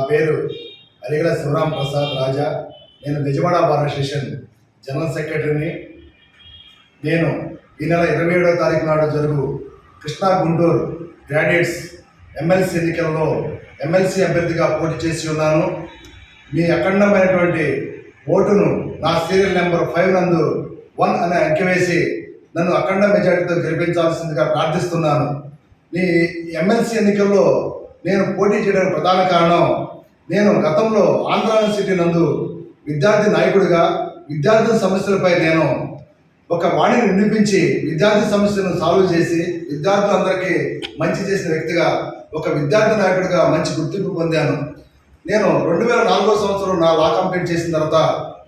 పేరు అలిగల శివరాం ప్రసాద్ రాజా. నేను Bezawada bar association general సెక్రటరీని. నేను ఈ నెల 27వ తారీఖు నాడు జరుగు కృష్ణా గుంటూరు గ్రాడ్యుయేట్స్ ఎమ్మెల్సీ ఎన్నికల్లో ఎమ్మెల్సీ అభ్యర్థిగా పోటీ చేసి ఉన్నాను. మీ అఖండమైనటువంటి ఓటును నా సీరియల్ నెంబర్ 5 నందు 1 అనే అంకె వేసి నన్ను అఖండ మెజార్టీతో గెలిపించాల్సిందిగా ప్రార్థిస్తున్నాను. మీ ఎమ్మెల్సీ ఎన్నికల్లో నేను పోటీ చేయడానికి ప్రధాన కారణం, నేను గతంలో ఆంధ్ర యూనివర్సిటీ నందు విద్యార్థి నాయకుడిగా విద్యార్థుల సమస్యలపై నేను ఒక వాణిని వినిపించి విద్యార్థి సమస్యలను సాల్వ్ చేసి విద్యార్థులందరికీ మంచి చేసిన వ్యక్తిగా ఒక విద్యార్థి నాయకుడిగా మంచి గుర్తింపు పొందాను. నేను 2004వ సంవత్సరం నా లా కంప్లీట్ చేసిన తర్వాత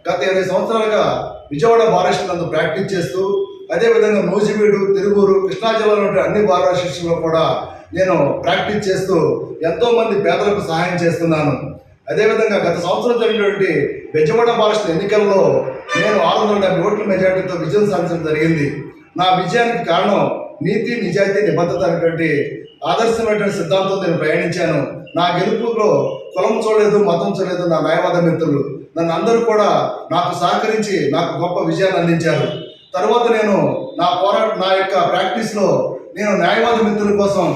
గత 20 సంవత్సరాలుగా విజయవాడ బార్ అసోసియేషన్ నందు ప్రాక్టీస్ చేస్తూ, అదేవిధంగా నూజివీడు, తిరువూరు, కృష్ణా జిల్లాలో అన్ని బార్ అసోసియేషన్లో కూడా నేను ప్రాక్టీస్ చేస్తూ ఎంతోమంది పేదలకు సహాయం చేస్తున్నాను. అదేవిధంగా గత సంవత్సరం జరిగినటువంటి బెజవాడ బార్ అసోసియేషన్ ఎన్నికల్లో నేను 670 ఓట్ల మెజార్టీతో విజయం సాధించడం జరిగింది. నా విజయానికి కారణం నీతి, నిజాయితీ, నిబద్ధత అనేటువంటి ఆదర్శమైనటువంటి సిద్ధాంతంతో నేను ప్రయాణించాను. నా గెలుపులో కులం చూడలేదు, మతం చూడలేదు. నా న్యాయవాద మిత్రులు నన్ను అందరూ కూడా నాకు సహకరించి నాకు గొప్ప విజయాన్ని అందించారు. తర్వాత నేను నా యొక్క ప్రాక్టీస్లో నేను న్యాయవాద మిత్రుల కోసం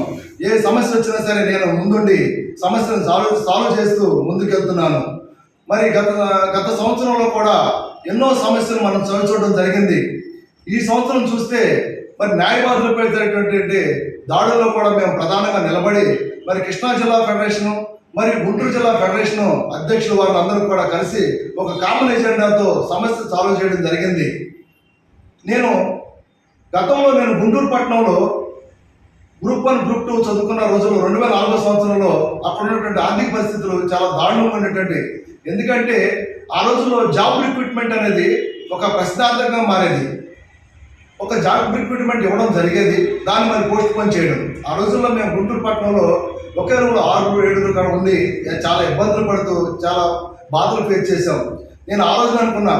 ఏ సమస్య వచ్చినా సరే నేను ముందుండి సమస్యను సాల్వ్ చేస్తూ ముందుకెళ్తున్నాను. మరి గత సంవత్సరంలో కూడా ఎన్నో సమస్యలు మనం చవిచూడడం జరిగింది. ఈ సంవత్సరం చూస్తే మరి న్యాయవాదులపై జరిగినటువంటి దాడుల్లో కూడా మేము ప్రధానంగా నిలబడి మరి కృష్ణా జిల్లా ఫెడరేషను మరి గుంటూరు జిల్లా ఫెడరేషను అధ్యక్షులు వాళ్ళందరూ కూడా కలిసి ఒక కామన్ ఎజెండాతో సమస్య సాల్వ్ చేయడం జరిగింది. గతంలో నేను గుంటూరు పట్టణంలో గ్రూప్ 1, గ్రూప్ 2 చదువుకున్న రోజుల్లో 2004వ సంవత్సరంలో అక్కడ ఉన్నటువంటి ఆర్థిక పరిస్థితులు చాలా దారుణంగా ఉండేటువంటి. ఎందుకంటే ఆ రోజుల్లో జాబ్ రిక్రూట్మెంట్ అనేది ఒక ప్రశ్నార్థకంగా మారేది. ఒక జాబ్ రిక్రూట్మెంట్ ఇవ్వడం జరిగేది, దాన్ని మరి పోస్ట్ పోన్ చేయడం. ఆ రోజుల్లో మేము గుంటూరు పట్టణంలో ఒకే రూమ్లో 6-7 ఉండి చాలా ఇబ్బందులు పడుతూ చాలా బాధలు ఫేస్ చేశాం. నేను ఆ రోజున అనుకున్న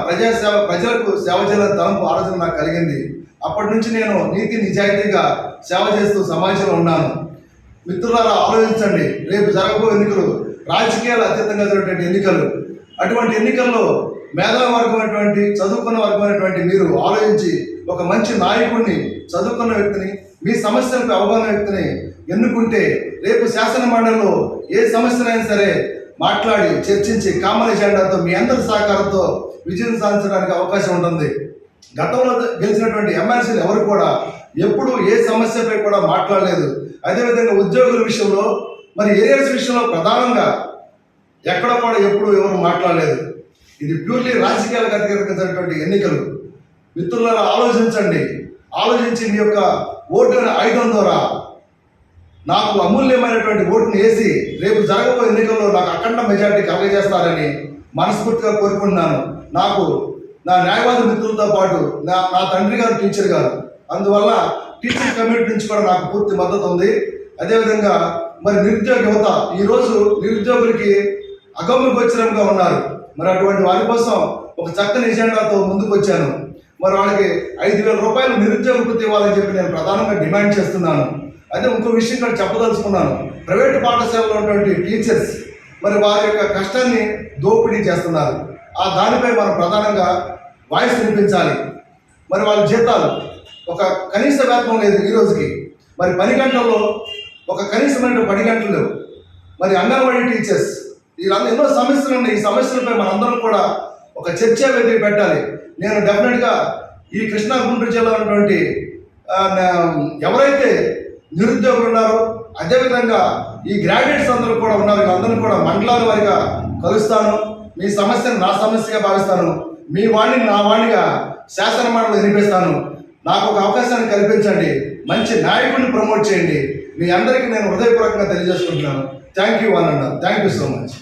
ప్రజలకు సేవ చేయాలని తలంపు ఆ రోజున నాకు కలిగింది. అప్పటి నుంచి నేను నీతి, నిజాయితీగా సేవ చేస్తూ సమాజంలో ఉన్నాను. మిత్రులారా, ఆలోచించండి. రేపు జరగబోయే ఎన్నికలు రాజకీయాలు అతీతంగా జరిగేటువంటి ఎన్నికలు. అటువంటి ఎన్నికల్లో మేధావి వర్గమైనటువంటి, చదువుకున్న వర్గమైనటువంటి మీరు ఆలోచించి ఒక మంచి నాయకుడిని, చదువుకున్న వ్యక్తిని, మీ సమస్యలకు అవగాహన వ్యక్తిని ఎన్నుకుంటే రేపు శాసన మండలిలో ఏ సమస్యనైనా సరే మాట్లాడి చర్చించి కామన్ ఎజెండాతో మీ అందరి సహకారంతో విజయం సాధించడానికి అవకాశం ఉంటుంది. గతంలో గెలిచినటువంటి ఎమ్మెల్సీలు ఎవరు కూడా ఎప్పుడు ఏ సమస్యపై కూడా మాట్లాడలేదు. అదేవిధంగా ఉద్యోగుల విషయంలో మరి ఏరియాస్ విషయంలో ప్రధానంగా ఎక్కడ కూడా ఎప్పుడు ఎవరు మాట్లాడలేదు. ఇది ప్యూర్లీ రాజకీయాలకు అతీతంగా ఎన్నికలు. మిత్రులారా, ఆలోచించి మీ యొక్క ఓటు ఆయుధం ద్వారా నాకు అమూల్యమైనటువంటి ఓటును వేసి రేపు జరగబోయే ఎన్నికల్లో నాకు అఖండ మెజార్టీ కలగజేస్తారని మనస్ఫూర్తిగా కోరుకుంటున్నాను. నాకు నా న్యాయవాద మిత్రులతో పాటు నా తండ్రి గారు టీచర్ గారు, అందువల్ల టీచర్ కమ్యూనిటీ నుంచి కూడా నాకు పూర్తి మద్దతు ఉంది. అదేవిధంగా మరి నిరుద్యోగ యువత ఈరోజు నిరుద్యోగులకి అగమ్యగోచరంగా ఉన్నారు. మరి అటువంటి వారి కోసం ఒక చక్కని ఎజెండాతో ముందుకు వచ్చాను. మరి వాళ్ళకి 5,000 రూపాయలు నిరుద్యోగ వృత్తి ఇవ్వాలని చెప్పి నేను ప్రధానంగా డిమాండ్ చేస్తున్నాను. అదే ఇంకో విషయం కూడా చెప్పదలుచుకున్నాను. ప్రైవేటు పాఠశాలలో ఉన్నటువంటి టీచర్స్ మరి వారి యొక్క కష్టాన్ని దోపిడీ చేస్తున్నారు. ఆ దానిపై మనం ప్రధానంగా వాయిస్ వినిపించాలి. మరి వాళ్ళ జీతాలు ఒక కనీస వేతనం లేదు ఈ రోజుకి. మరి 10 గంటల్లో ఒక కనీసమైన 10 గంటలు లేవు. మరి అంగన్వాడీ టీచర్స్ వీళ్ళందరూ ఎన్నో సమస్యలు ఉన్నాయి. ఈ సమస్యలపై మనందరం కూడా ఒక చర్చా వేదిక పెట్టాలి. నేను డెఫినెట్గా ఈ కృష్ణా గుంటూరు జిల్లా ఉన్నటువంటి ఎవరైతే నిరుద్యోగులు ఉన్నారో, అదేవిధంగా ఈ గ్రాడ్యుయేట్స్ అందరూ కూడా ఉన్నారు, వీళ్ళందరూ కూడా మండలాల వారిగా కలుస్తాను. మీ సమస్యను నా సమస్యగా భావిస్తాను. మీ వాణిని నా వాణిగా శాసన మండలిలో వినిపిస్తాను. నాకు ఒక అవకాశాన్ని కల్పించండి. మంచి నాయకుడిని ప్రమోట్ చేయండి. మీ అందరికీ నేను హృదయపూర్వకంగా తెలియజేసుకుంటున్నాను. Thank you so much.